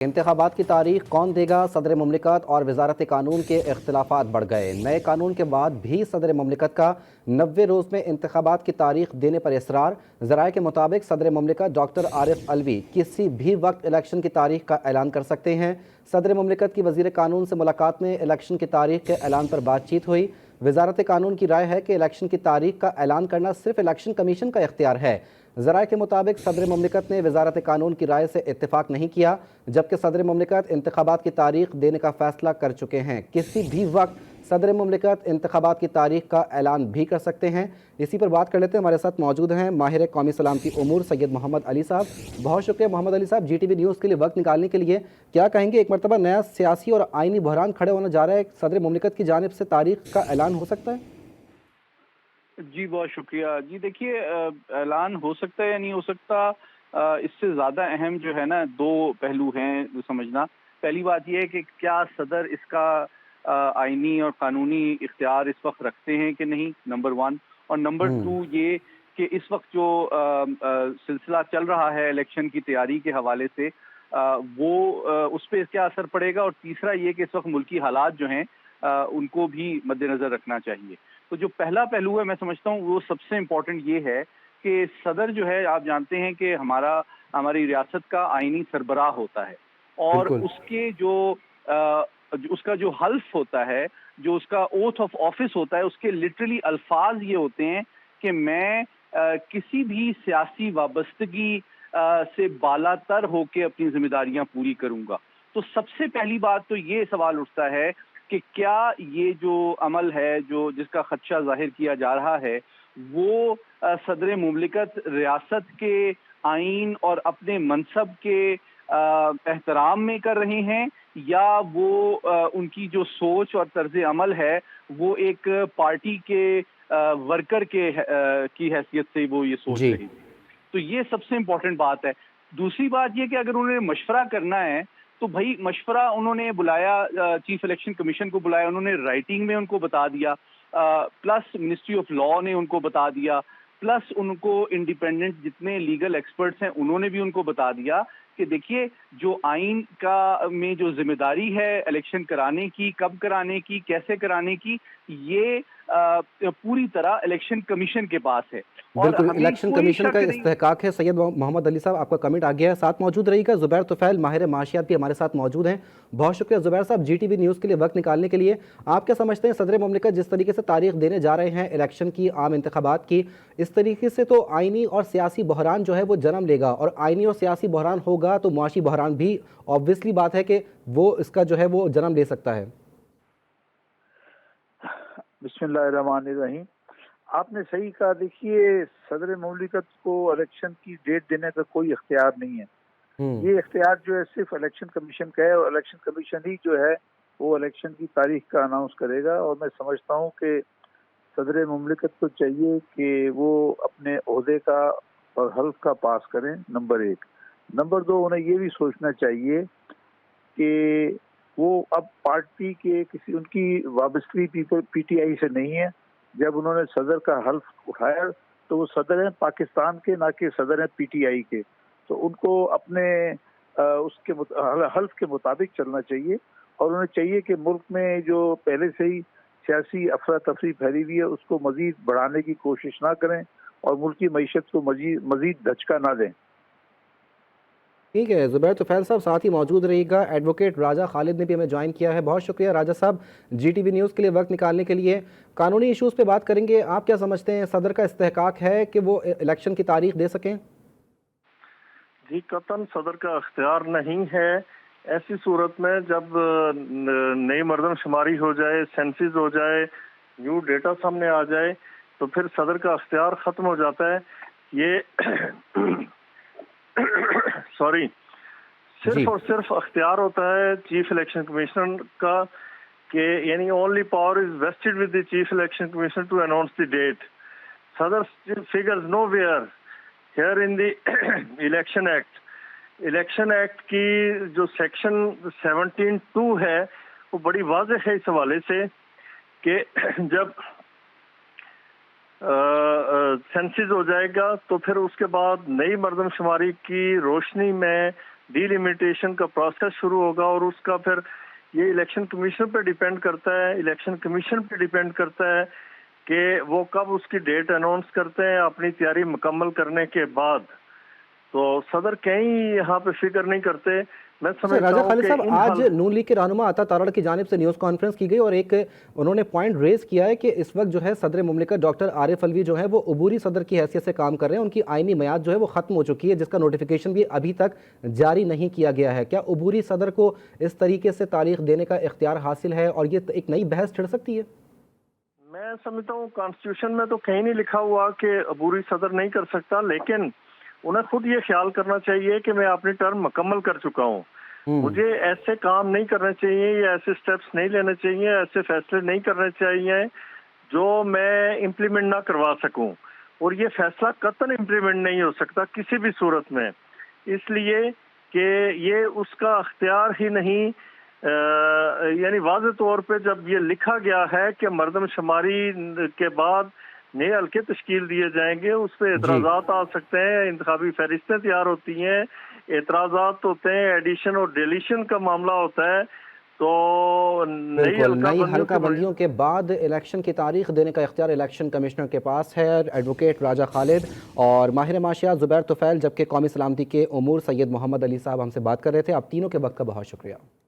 इंतखाबात की तारीख कौन देगा? सदर मुमलिकत और वजारत कानून के इख्तलाफात बढ़ गए। नए कानून के बाद भी सदर मुमलिकत का 90 रोज़ में इंतखाबात की तारीख देने पर इसरार। ज़राए के मुताबिक सदर मुमलिकत डॉक्टर आरिफ अलवी किसी भी वक्त इलेक्शन की तारीख का ऐलान कर सकते हैं। सदर मुमलिकत की वज़ीर कानून से मुलाकात में इलेक्शन की तारीख के ऐलान पर बातचीत हुई। वजारत कानून की राय है कि इलेक्शन की तारीख का ऐलान करना सिर्फ इलेक्शन कमीशन का इख्तियार है। ज़राए के मुताबिक सदर मुमलिकत ने वजारत कानून की राय से इत्तेफाक नहीं किया, जबकि सदर मुमलिकत इंतखाबात की तारीख देने का फैसला कर चुके हैं। किसी भी वक्त सदर मुमलिकत इंतखाबात की तारीख का ऐलान भी कर सकते हैं। इसी पर बात कर लेते हैं। हमारे साथ मौजूद हैं माहिर कौमी सलामती उमूर सैयद मोहम्मद अली साहब। बहुत शुक्रिया मोहम्मद अली साहब, GTV न्यूज़ के लिए वक्त निकालने के लिए। क्या कहेंगे, एक मरतबा नया सियासी और आइनी बहरान खड़े होने जा रहा है, सदर मुमलिकत की जानिब से तारीख का ऐलान हो सकता है? जी बहुत शुक्रिया। जी देखिए, ऐलान हो सकता है या नहीं हो सकता, इससे ज़्यादा अहम जो है ना, दो पहलू हैं जो समझना। पहली बात यह है कि क्या सदर इसका आइनी और कानूनी इख्तियार इस वक्त रखते हैं कि नहीं, नंबर वन। और नंबर टू ये कि इस वक्त जो सिलसिला चल रहा है इलेक्शन की तैयारी के हवाले से, उस पर क्या असर पड़ेगा। और तीसरा ये कि इस वक्त मुल्की हालात जो हैं उनको भी मद्देनज़र रखना चाहिए। तो जो पहला पहलू है, मैं समझता हूँ वो सबसे इम्पोर्टेंट ये है कि सदर जो है, आप जानते हैं कि हमारी रियासत का आइनी सरबराह होता है, और बिल्कुल। उसका जो हल्फ होता है, जो उसका ओथ ऑफ ऑफिस होता है, उसके लिटरली अल्फाज ये होते हैं कि मैं किसी भी सियासी वाबस्तगी से बालातर होकर अपनी जिम्मेदारियां पूरी करूंगा। तो सबसे पहली बात तो ये सवाल उठता है कि क्या ये जो अमल है, जो जिसका खदशा जाहिर किया जा रहा है, वो सदर मुमलिकत रियासत के आइन और अपने मनसब के एहतराम में कर रहे हैं, या वो उनकी जो सोच और तर्ज अमल है वो एक पार्टी के वर्कर की हैसियत से वो ये सोच जी। रही थी। तो ये सबसे इम्पोर्टेंट बात है। दूसरी बात ये कि अगर उन्होंने मशवरा करना है तो भाई मशवरा उन्होंने बुलाया, चीफ इलेक्शन कमीशन को बुलाया, उन्होंने राइटिंग में उनको बता दिया, प्लस मिनिस्ट्री ऑफ लॉ ने उनको बता दिया, प्लस उनको इंडिपेंडेंट जितने लीगल एक्सपर्ट्स हैं उन्होंने भी उनको बता दिया कि देखिए, जो आइन का में जो जिम्मेदारी है इलेक्शन कराने की, कब कराने की, कैसे कराने की, ये पूरी तरह इलेक्शन कमीशन के पास है। और बिल्कुल, हमें इलेक्शन कोई कमीशन का शक नहीं। इस्तेहकाक है। सैयद मोहम्मद अली साहब, आपका कमेंट आ गया है, साथ मौजूद रहिएगा। ज़ुबैर तुफ़ैल माहिर माशियात भी हमारे साथ मौजूद हैं। बहुत शुक्रिया ज़ुबैर साहब, GTV न्यूज़ के लिए वक्त निकालने के लिए। आप क्या समझते हैं, सदर मुमलिकत जिस तरीके से तारीख देने जा रहे हैं इलेक्शन की, आम इंतखाबात की, इस तरीके से तो आइनी और सियासी बहरान जो है वो जन्म लेगा, और आइनी और सियासी बहरान होगा तो मुआशी बहरान भी ऑब्वियसली बात है कि वो इसका जो है वो जन्म ले सकता है। बिस्मिल्लाहिर्रहमानिर्रहीम। आपने सही कहा। देखिए, सदर मुमलिकत को इलेक्शन की डेट देने का कोई इख्तियार नहीं है। ये इख्तियार जो है सिर्फ इलेक्शन कमीशन का है, और इलेक्शन कमीशन ही जो है वो इलेक्शन की तारीख का अनाउंस करेगा। और मैं समझता हूँ कि सदर मुमलिकत को चाहिए कि वो अपने ओहदे का और हल्फ का पास करें, नंबर एक। नंबर दो, उन्हें ये भी सोचना चाहिए कि वो अब पार्टी के किसी उनकी वाबस्तगी PTI से नहीं है। जब उन्होंने सदर का हल्फ उठाया तो वो सदर हैं पाकिस्तान के, ना कि सदर हैं PTI के। तो उनको अपने उसके हल्फ के मुताबिक चलना चाहिए, और उन्हें चाहिए कि मुल्क में जो पहले से ही सियासी अफरा तफरी फैली हुई है उसको मजीद बढ़ाने की कोशिश ना करें, और मुल्क की मईशत को मजीद धचका ना दें। ठीक है ज़ुबैर तुफ़ैल साहब, साथ ही मौजूद रहिएगा। एडवोकेट राजा खालिद ने भी हमें ज्वाइन किया है। बहुत शुक्रिया राजा साहब, GTV न्यूज़ के लिए वक्त निकालने के लिए। कानूनी इश्यूज़ पे बात करेंगे। आप क्या समझते हैं, सदर का इस्तेहकाक है कि वो इलेक्शन की तारीख दे सकें? जी कतन सदर का अख्तियार नहीं है। ऐसी सूरत में जब नई मर्दमशुमारी हो जाए, सेंसिस हो जाए, न्यू डेटा सामने आ जाए, तो फिर सदर का अख्तियार ख़त्म हो जाता है। ये सॉरी, सिर्फ और सिर्फ अख्तियार होता है चीफ इलेक्शन कमीशनर का, कि यानी only power is vested with the chief election commissioner to announce the date. सदर figures nowhere here in the election act की जो सेक्शन 17(2) है वो बड़ी वाज़ेह है इस हवाले से कि जब सेंसिस हो जाएगा तो फिर उसके बाद नई मर्दमशुमारी की रोशनी में ڈیلیمیٹیشن کا پروسیس شروع ہوگا، اور اس کا پھر یہ الیکشن کمیشن پہ ڈیپینڈ کرتا ہے، الیکشن کمیشن پہ ڈیپینڈ کرتا ہے کہ وہ کب اس کی ڈیٹ اناؤنس کرتے ہیں اپنی تیاری مکمل کرنے کے بعد۔ تو صدر کہیں یہاں پہ فکر نہیں کرتے۔ میں سمجھتا راجہ ہوں خالد کہ صاحب، آج نون لیگ کے رہنما عطا تارڑ کی جانب سے نیوز کانفرنس کی گئی اور ایک انہوں نے پوائنٹ ریز کیا ہے کہ اس وقت جو ہے صدر مملکت ڈاکٹر عارف الوی جو ہے وہ عبوری صدر کی حیثیت سے کام کر رہے ہیں، ان کی آئینی میعاد جو ہے وہ ختم ہو چکی ہے، جس کا نوٹیفیکیشن بھی ابھی تک جاری نہیں کیا گیا ہے۔ کیا عبوری صدر کو اس طریقے سے تاریخ دینے کا اختیار حاصل ہے اور یہ ایک نئی بحث چھڑ سکتی ہے؟ میں سمجھتا ہوں کانسٹیٹیوشن میں تو کہیں نہیں لکھا ہوا کہ عبوری صدر نہیں کر سکتا، لیکن انہیں خود یہ خیال کرنا چاہیے کہ میں اپنی ٹرم مکمل کر چکا ہوں، مجھے ایسے کام نہیں کرنے چاہیے یا ایسے سٹیپس نہیں لینے چاہیے، ایسے فیصلے نہیں کرنے چاہیے جو میں امپلیمنٹ نہ کروا سکوں، اور یہ فیصلہ قطعاً امپلیمنٹ نہیں ہو سکتا کسی بھی صورت میں، اس لیے کہ یہ اس کا اختیار ہی نہیں۔ یعنی واضح طور پہ جب یہ لکھا گیا ہے کہ مردم شماری کے بعد نئے حلقے تشکیل دیے جائیں گے، اس پہ اعتراضات آ سکتے ہیں، انتخابی فہرستیں تیار ہوتی ہیں، اعتراضات ہوتے ہیں، ایڈیشن اور ڈیلیشن کا معاملہ ہوتا ہے، تو نئی حلقہ بندیوں کے بعد الیکشن کی تاریخ دینے کا اختیار الیکشن کمشنر کے پاس ہے۔ ایڈوکیٹ راجہ خالد اور ماہر معاشیات زبیر طفیل، جبکہ قومی سلامتی کے امور سید محمد علی صاحب ہم سے بات کر رہے تھے۔ آپ تینوں کے وقت کا بہت شکریہ۔